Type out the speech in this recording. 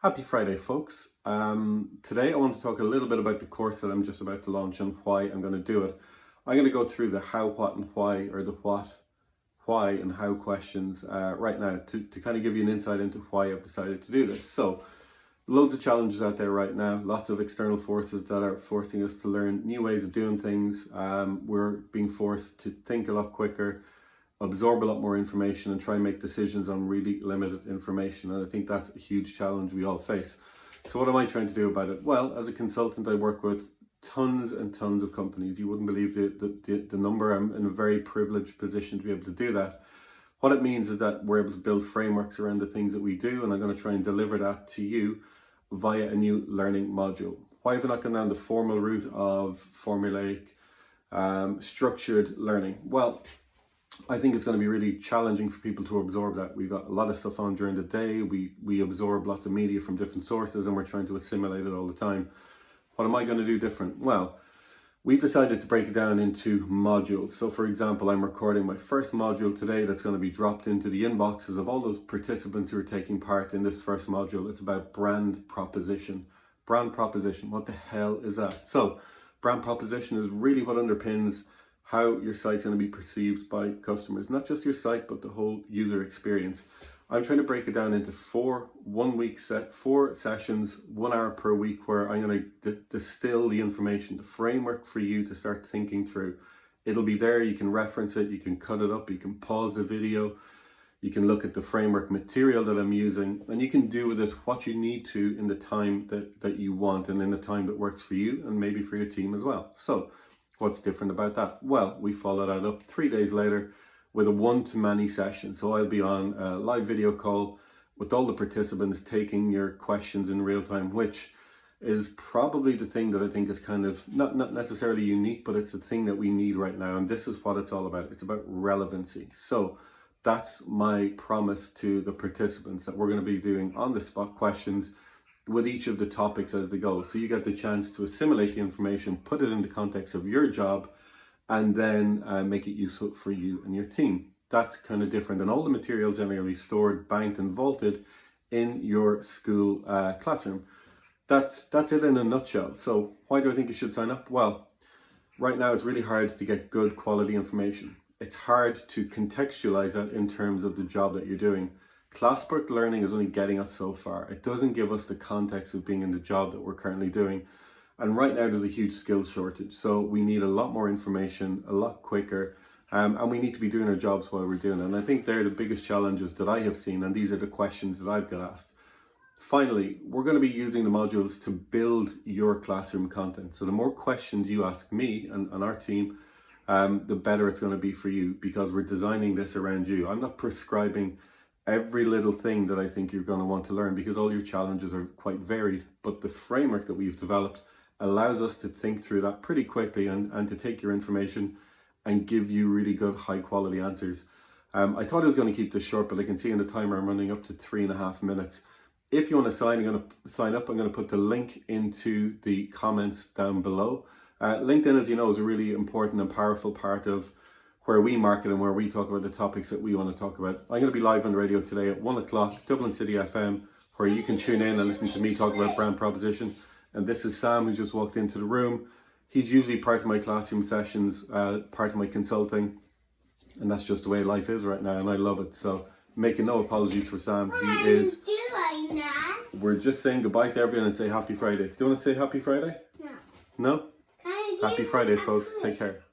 Happy Friday, folks. Today I want to talk a little bit about the course that I'm just about to launch and why I'm going to do it. I'm going to go through the how, what and why, or the what, why and how questions right now to kind of give you an insight into why I've decided to do this. So, loads of challenges out there right now, lots of external forces that are forcing us to learn new ways of doing things. We're being forced to think a lot quicker, absorb a lot more information and try and make decisions on really limited information. And I think that's a huge challenge we all face. So what am I trying to do about it? Well, as a consultant, I work with tons and tons of companies. You wouldn't believe the number. I'm in a very privileged position to be able to do that. What it means is that we're able to build frameworks around the things that we do, and I'm going to try and deliver that to you via a new learning module. Why have I not gone down the formal route of formulaic, structured learning? Well, I think it's going to be really challenging for people to absorb that. We've got a lot of stuff on during the day. We absorb lots of media from different sources and we're trying to assimilate it all the time. What am I going to do different? Well, we've decided to break it down into modules. So for example, I'm recording my first module today that's going to be dropped into the inboxes of all those participants who are taking part in this first module. It's about brand proposition. Brand proposition, what the hell is that? So brand proposition is really what underpins how your site's going to be perceived by customers. Not just your site, but the whole user experience. I'm trying to break it down into four sessions, 1 hour per week, where I'm going to distill the information, the framework for you to start thinking through. It'll be there, you can reference it, you can cut it up, you can pause the video, you can look at the framework material that I'm using, and you can do with it what you need to in the time that you want and in the time that works for you and maybe for your team as well. So, what's different about that? Well, we follow that up 3 days later with a one-to-many session. So I'll be on a live video call with all the participants taking your questions in real time, which is probably the thing that I think is kind of not necessarily unique, but it's a thing that we need right now. And this is what it's all about. It's about relevancy. So that's my promise to the participants, that we're going to be doing on-the-spot questions with each of the topics as they go. So you get the chance to assimilate the information, put it in the context of your job, and then make it useful for you and your team. That's kind of different. And all the materials are going to be stored, banked and vaulted in your school classroom. That's it in a nutshell. So why do I think you should sign up? Well, right now it's really hard to get good quality information. It's hard to contextualize that in terms of the job that you're doing. Classwork learning is only getting us so far. It doesn't give us the context of being in the job that we're currently doing. And right now there's a huge skills shortage. So we need a lot more information, a lot quicker, and we need to be doing our jobs while we're doing it. And I think they're the biggest challenges that I have seen, and these are the questions that I've got asked. Finally, we're going to be using the modules to build your classroom content. So the more questions you ask me and our team, the better it's going to be for you, because we're designing this around you. I'm not prescribing every little thing that I think you're going to want to learn, because all your challenges are quite varied, but the framework that we've developed allows us to think through that pretty quickly and to take your information and give you really good high quality answers. I thought I was going to keep this short, but I can see in the timer I'm running up to 3.5 minutes. If you want to sign up, I'm going to put the link into the comments down below. LinkedIn, as you know, is a really important and powerful part of where we market and where we talk about the topics that we want to talk about. I'm going to be live on the radio today at 1 o'clock, Dublin City FM, where you can tune in and listen to me talk about brand proposition. And this is Sam, who's just walked into the room. He's usually part of my classroom sessions, part of my consulting. And that's just the way life is right now, and I love it. So making no apologies for Sam. He is. We're just saying goodbye to everyone and say happy Friday. Do you want to say happy Friday? No. No? Happy Friday, folks. Take care.